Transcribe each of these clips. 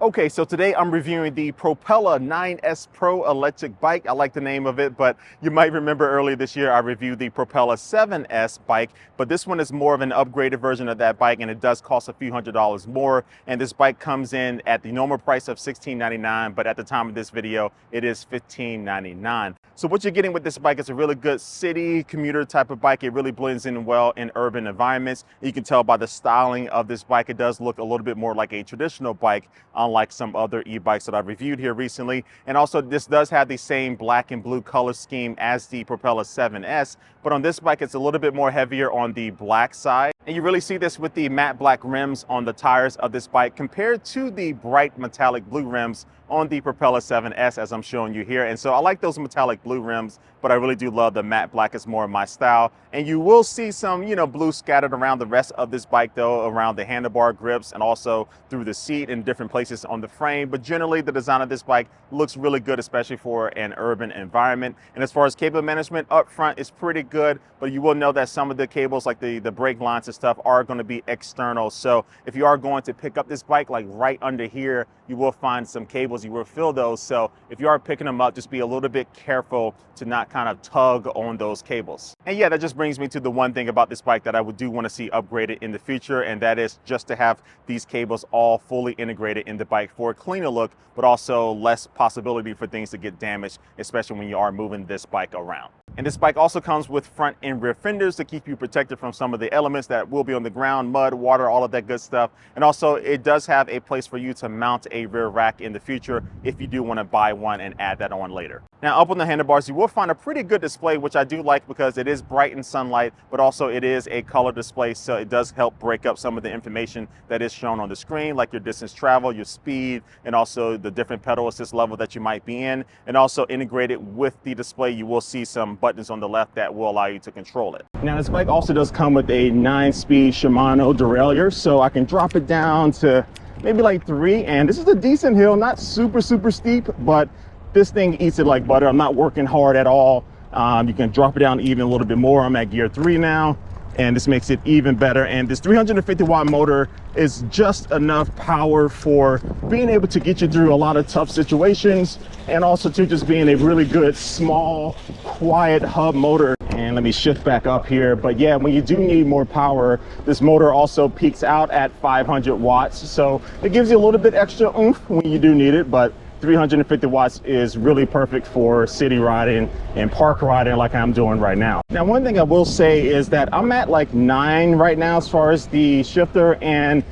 Okay, so today I'm reviewing the Propella 9S Pro electric bike. I like the name of it, but you might remember earlier this year I reviewed the Propella 7S bike, but this one is more of an upgraded version of that bike, and it does cost a few $100s more. And this bike comes in at the normal price of $16.99, but at the time of this video, it is $15.99. So what you're getting with this bike is a really good city commuter type of bike. It really blends in well in urban environments. You can tell by the styling of this bike, it does look a little bit more like a traditional bike, unlike some other e-bikes that I've reviewed here recently. And also this does have the same black and blue color scheme as the Propella 7S, but on this bike, it's a little bit more heavier on the black side. And you really see this with the matte black rims on the tires of this bike compared to the bright metallic blue rims on the Propella 7S, as I'm showing you here. And so I like those metallic blue rims, but I really do love the matte black. It's more of my style. And you will see some, blue scattered around the rest of this bike though, around the handlebar grips and also through the seat and different places on the frame. But generally the design of this bike looks really good, especially for an urban environment. And as far as cable management up front, it's pretty good, but you will know that some of the cables, like the brake lines and stuff, are going to be external. So if you are going to pick up this bike, like right under here, you will find some cables. You will feel those. So if you are picking them up, just be a little bit careful to not kind of tug on those cables. And yeah, that just brings me to the one thing about this bike that I do want to see upgraded in the future, and that is just to have these cables all fully integrated in the bike for a cleaner look, but also less possibility for things to get damaged, especially when you are moving this bike around. And this bike also comes with front and rear fenders to keep you protected from some of the elements that will be on the ground, mud, water, all of that good stuff. And also it does have a place for you to mount a rear rack in the future if you do want to buy one and add that on later. Now up on the handlebars, you will find a pretty good display, which I do like because it is bright in sunlight, but also it is a color display. So it does help break up some of the information that is shown on the screen, like your distance travel, your speed, and also the different pedal assist level that you might be in. And also integrated with the display, you will see some buttons on the left that will allow you to control it. Now this bike also does come with a 9-speed Shimano derailleur, so I can drop it down to maybe like 3, and this is a decent hill, not super steep, but this thing eats it like butter. I'm not working hard at all. You can drop it down even a little bit more. I'm at gear 3 now, and this makes it even better. And this 350 watt motor is just enough power for being able to get you through a lot of tough situations, and also to just being a really good, small, quiet hub motor. And let me shift back up here. But yeah, when you do need more power, this motor also peaks out at 500 watts. So it gives you a little bit extra oomph when you do need it, but 350 watts is really perfect for city riding and park riding like I'm doing right now. Now, one thing I will say is that I'm at like 9 right now as far as the shifter, and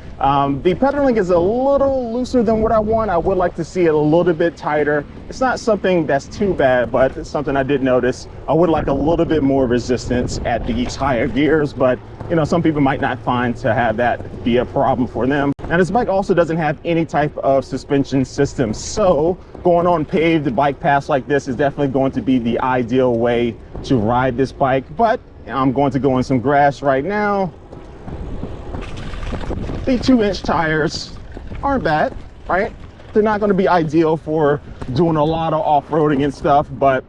the pedaling is a little looser than what I want. I would like to see it a little bit tighter. It's not something that's too bad, but it's something I did notice. I would like a little bit more resistance at these higher gears, but some people might not find to have that be a problem for them. Now this bike also doesn't have any type of suspension system, so going on paved bike paths like this is definitely going to be the ideal way to ride this bike. But I'm going to go in some grass right now. The 2-inch tires aren't bad, right? They're not going to be ideal for doing a lot of off-roading and stuff, but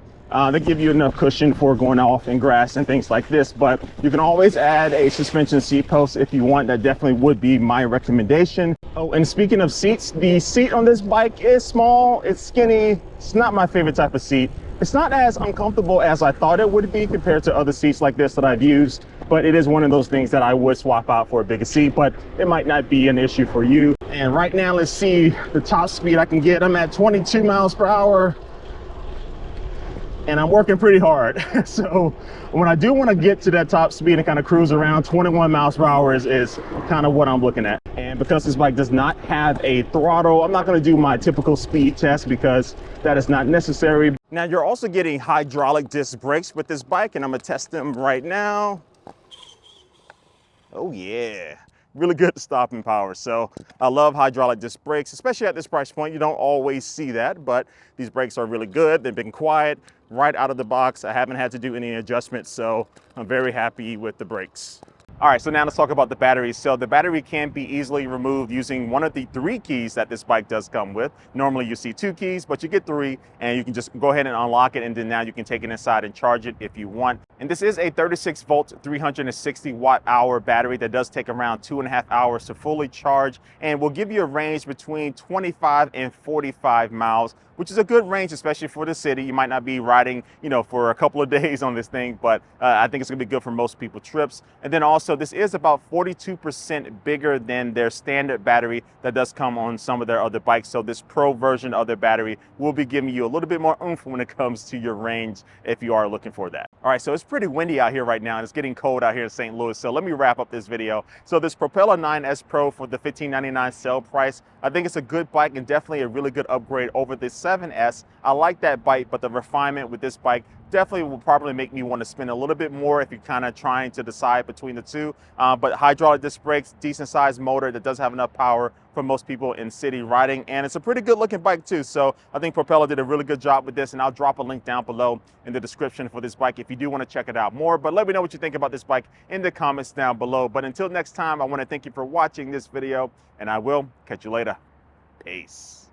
they give you enough cushion for going off in grass and things like this. But you can always add a suspension seat post if you want. That definitely would be my recommendation. Oh, and speaking of seats, the seat on this bike is small, it's skinny. It's not my favorite type of seat. It's not as uncomfortable as I thought it would be compared to other seats like this that I've used, but it is one of those things that I would swap out for a bigger seat, but it might not be an issue for you. And right now, let's see the top speed I can get. I'm at 22 miles per hour. And I'm working pretty hard. So when I do want to get to that top speed and kind of cruise around, 21 miles per hour is kind of what I'm looking at. And because this bike does not have a throttle, I'm not going to do my typical speed test because that is not necessary. Now you're also getting hydraulic disc brakes with this bike, and I'm going to test them right now. Oh yeah. Really good stopping power. So I love hydraulic disc brakes, especially at this price point. You don't always see that, but these brakes are really good. They've been quiet right out of the box. I haven't had to do any adjustments, so I'm very happy with the brakes. All right, so now let's talk about the battery. So the battery can be easily removed using one of the 3 keys that this bike does come with. Normally you see 2 keys, but you get 3, and you can just go ahead and unlock it, and then now you can take it inside and charge it if you want. And this is a 36 volt, 360 watt hour battery that does take around 2.5 hours to fully charge, and will give you a range between 25 and 45 miles, which is a good range, especially for the city. You might not be riding, for a couple of days on this thing, but I think it's gonna be good for most people trips. And then also, this is about 42% bigger than their standard battery that does come on some of their other bikes. So this Pro version of their battery will be giving you a little bit more oomph when it comes to your range if you are looking for that. All right, so it's pretty windy out here right now, and it's getting cold out here in St. Louis. So let me wrap up this video. So this Propella 9S Pro for the $1599 sale price, I think it's a good bike and definitely a really good upgrade over the 7S. I like that bike, but the refinement with this bike definitely will probably make me want to spend a little bit more if you're kind of trying to decide between the two. But hydraulic disc brakes, decent sized motor that does have enough power for most people in city riding, and it's a pretty good looking bike too. So I think Propella did a really good job with this, and I'll drop a link down below in the description for this bike if you do want to check it out more. But let me know what you think about this bike in the comments down below. But until next time, I want to thank you for watching this video, and I will catch you later. Peace.